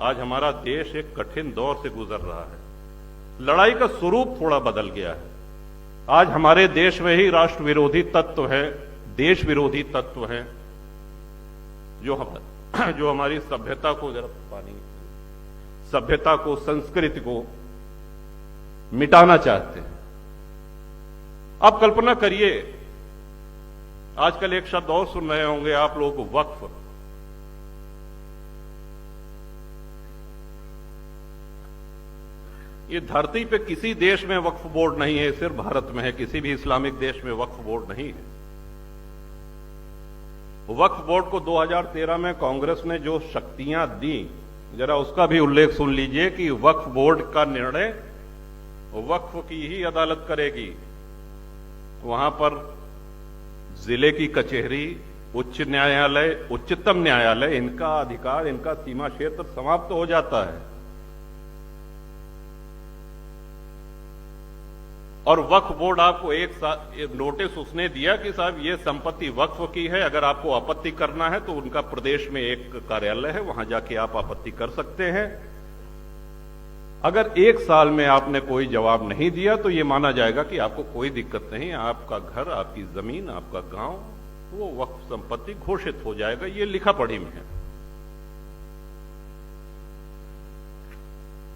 आज हमारा देश एक कठिन दौर से गुजर रहा है। लड़ाई का स्वरूप थोड़ा बदल गया है। आज हमारे देश में ही राष्ट्र विरोधी तत्व है, देश विरोधी तत्व है, जो हमारी सभ्यता को, जरा पानी, सभ्यता को, संस्कृति को मिटाना चाहते हैं। आप कल्पना करिए, आजकल एक शब्द और सुन रहे होंगे आप लोग, वक्फ। ये धरती पे किसी देश में वक्फ बोर्ड नहीं है, सिर्फ भारत में है। किसी भी इस्लामिक देश में वक्फ बोर्ड नहीं है। वक्फ बोर्ड को 2013 में कांग्रेस ने जो शक्तियां दी, जरा उसका भी उल्लेख सुन लीजिए कि वक्फ बोर्ड का निर्णय वक्फ की ही अदालत करेगी। वहां पर जिले की कचहरी, उच्च न्यायालय, उच्चतम न्यायालय, इनका अधिकार, इनका सीमा क्षेत्र समाप्त हो जाता है। और वक्फ बोर्ड आपको एक नोटिस उसने दिया कि साहब ये संपत्ति वक्फ की है, अगर आपको आपत्ति करना है तो उनका प्रदेश में एक कार्यालय है, वहां जाके आप आपत्ति कर सकते हैं। अगर 1 साल में आपने कोई जवाब नहीं दिया तो यह माना जाएगा कि आपको कोई दिक्कत नहीं, आपका घर, आपकी जमीन, आपका गांव, वो वक्फ संपत्ति घोषित हो जाएगा। ये लिखा पढ़ी में है।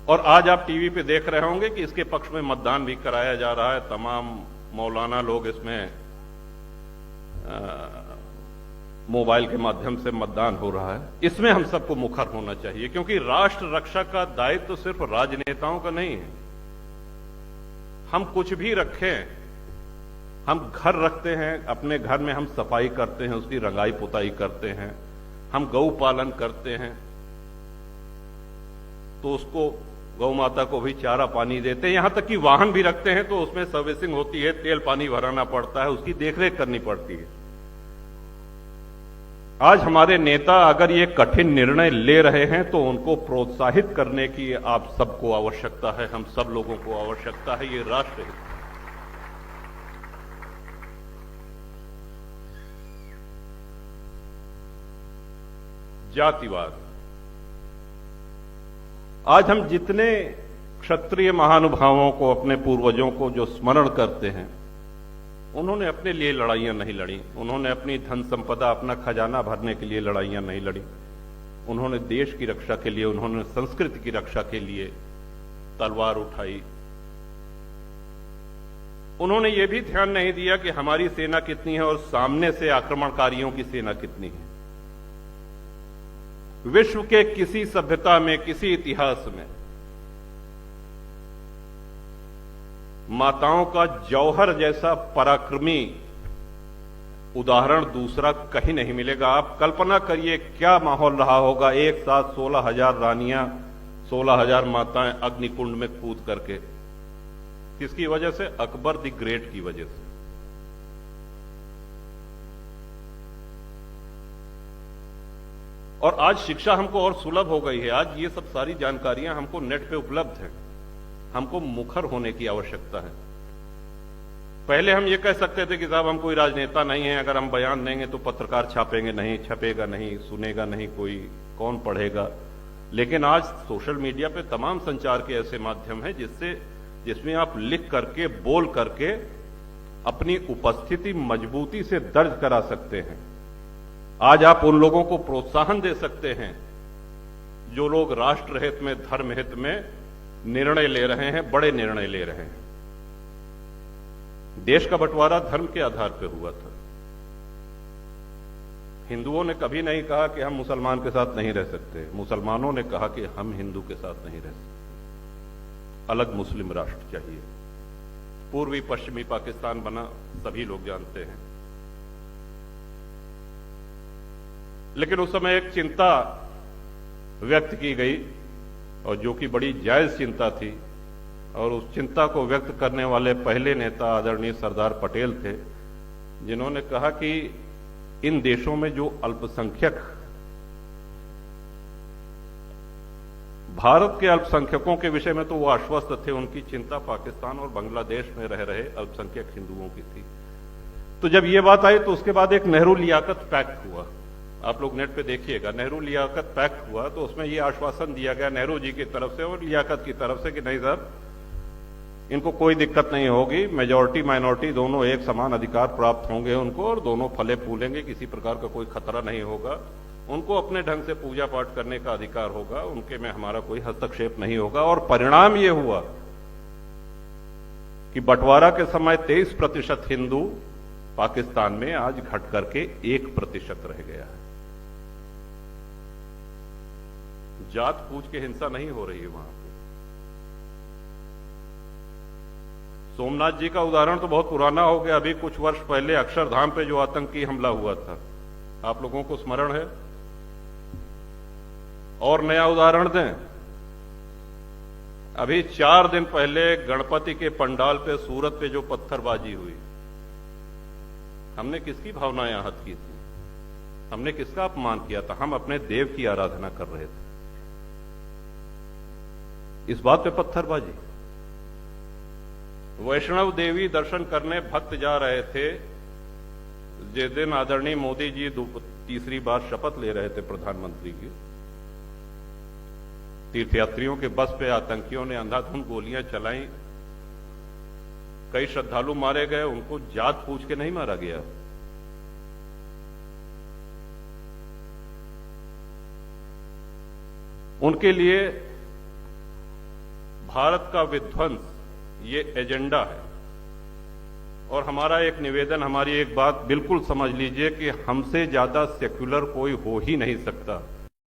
और आज आप टीवी पे देख रहे होंगे कि इसके पक्ष में मतदान भी कराया जा रहा है। तमाम मौलाना लोग इसमें मोबाइल के माध्यम से मतदान हो रहा है। इसमें हम सबको मुखर होना चाहिए, क्योंकि राष्ट्र रक्षा का दायित्व तो सिर्फ राजनेताओं का नहीं है। हम कुछ भी रखें, हम घर रखते हैं, अपने घर में हम सफाई करते हैं, उसकी रंगाई पुताई करते हैं, हम गौ पालन करते हैं तो उसको, गौ माता को भी चारा पानी देते हैं। यहां तक कि वाहन भी रखते हैं तो उसमें सर्विसिंग होती है, तेल पानी भराना पड़ता है, उसकी देखरेख करनी पड़ती है। आज हमारे नेता अगर ये कठिन निर्णय ले रहे हैं तो उनको प्रोत्साहित करने की आप सबको आवश्यकता है, हम सब लोगों को आवश्यकता है। ये राष्ट्र हित, जातिवाद। आज हम जितने क्षत्रिय महानुभावों को, अपने पूर्वजों को जो स्मरण करते हैं, उन्होंने अपने लिए लड़ाइयां नहीं लड़ी, उन्होंने अपनी धन संपदा, अपना खजाना भरने के लिए लड़ाइयां नहीं लड़ी। उन्होंने देश की रक्षा के लिए, उन्होंने संस्कृति की रक्षा के लिए तलवार उठाई। उन्होंने ये भी ध्यान नहीं दिया कि हमारी सेना कितनी है और सामने से आक्रमणकारियों की सेना कितनी है। विश्व के किसी सभ्यता में, किसी इतिहास में माताओं का जौहर जैसा पराक्रमी उदाहरण दूसरा कहीं नहीं मिलेगा। आप कल्पना करिए क्या माहौल रहा होगा, एक साथ 16,000 रानियां, 16,000 माताएं अग्निकुंड में कूद करके। किसकी वजह से? अकबर द ग्रेट की वजह से। और आज शिक्षा हमको और सुलभ हो गई है। आज ये सब सारी जानकारियां हमको नेट पे उपलब्ध हैं। हमको मुखर होने की आवश्यकता है। पहले हम ये कह सकते थे कि साहब हम कोई राजनेता नहीं है, अगर हम बयान देंगे तो पत्रकार छापेंगे नहीं, छपेगा नहीं, सुनेगा नहीं कोई, कौन पढ़ेगा। लेकिन आज सोशल मीडिया पे तमाम संचार के ऐसे माध्यम हैं जिसमें आप लिख करके, बोल करके अपनी उपस्थिति मजबूती से दर्ज करा सकते हैं। आज आप उन लोगों को प्रोत्साहन दे सकते हैं जो लोग राष्ट्र हित में, धर्म हित में निर्णय ले रहे हैं, बड़े निर्णय ले रहे हैं। देश का बंटवारा धर्म के आधार पर हुआ था। हिंदुओं ने कभी नहीं कहा कि हम मुसलमान के साथ नहीं रह सकते, मुसलमानों ने कहा कि हम हिंदू के साथ नहीं रह सकते, अलग मुस्लिम राष्ट्र चाहिए। पूर्वी पश्चिमी पाकिस्तान बना, सभी लोग जानते हैं। लेकिन उस समय एक चिंता व्यक्त की गई, और जो कि बड़ी जायज चिंता थी, और उस चिंता को व्यक्त करने वाले पहले नेता आदरणीय सरदार पटेल थे, जिन्होंने कहा कि इन देशों में जो अल्पसंख्यक, भारत के अल्पसंख्यकों के विषय में तो वो आश्वस्त थे, उनकी चिंता पाकिस्तान और बांग्लादेश में रह रहे अल्पसंख्यक हिंदुओं की थी। तो जब ये बात आई तो उसके बाद एक नेहरू लियाकत पैक्ट हुआ। आप लोग नेट पे देखिएगा, नेहरू लियाकत पैक्ट हुआ तो उसमें ये आश्वासन दिया गया नेहरू जी की तरफ से और लियाकत की तरफ से कि नहीं साहब, इनको कोई दिक्कत नहीं होगी, मेजॉरिटी माइनॉरिटी दोनों एक समान अधिकार प्राप्त होंगे उनको और दोनों फले फूलेंगे, किसी प्रकार का कोई खतरा नहीं होगा, उनको अपने ढंग से पूजा पाठ करने का अधिकार होगा, उनके में हमारा कोई हस्तक्षेप नहीं होगा। और परिणाम ये हुआ कि बंटवारा के समय 23% हिंदू पाकिस्तान में आज घट करके 1% रह गया है। जात पूछ के हिंसा नहीं हो रही है वहां पे। सोमनाथ जी का उदाहरण तो बहुत पुराना हो गया, अभी कुछ वर्ष पहले अक्षरधाम पे जो आतंकी हमला हुआ था, आप लोगों को स्मरण है? और नया उदाहरण दें, अभी 4 दिन पहले गणपति के पंडाल पे सूरत पे जो पत्थरबाजी हुई, हमने किसकी भावनाएं आहत की थी? हमने किसका अपमान किया था? हम अपने देव की आराधना कर रहे थे, इस बात पे पत्थरबाजी। वैष्णव देवी दर्शन करने भक्त जा रहे थे, जिस दिन आदरणीय मोदी जी तीसरी बार शपथ ले रहे थे प्रधानमंत्री की, तीर्थयात्रियों के बस पे आतंकियों ने अंधाधुंध गोलियां चलाई, कई श्रद्धालु मारे गए, उनको जात पूछ के नहीं मारा गया। उनके लिए भारत का विध्वंस ये एजेंडा है। और हमारा एक निवेदन, हमारी एक बात बिल्कुल समझ लीजिए कि हमसे ज्यादा सेक्युलर कोई हो ही नहीं सकता।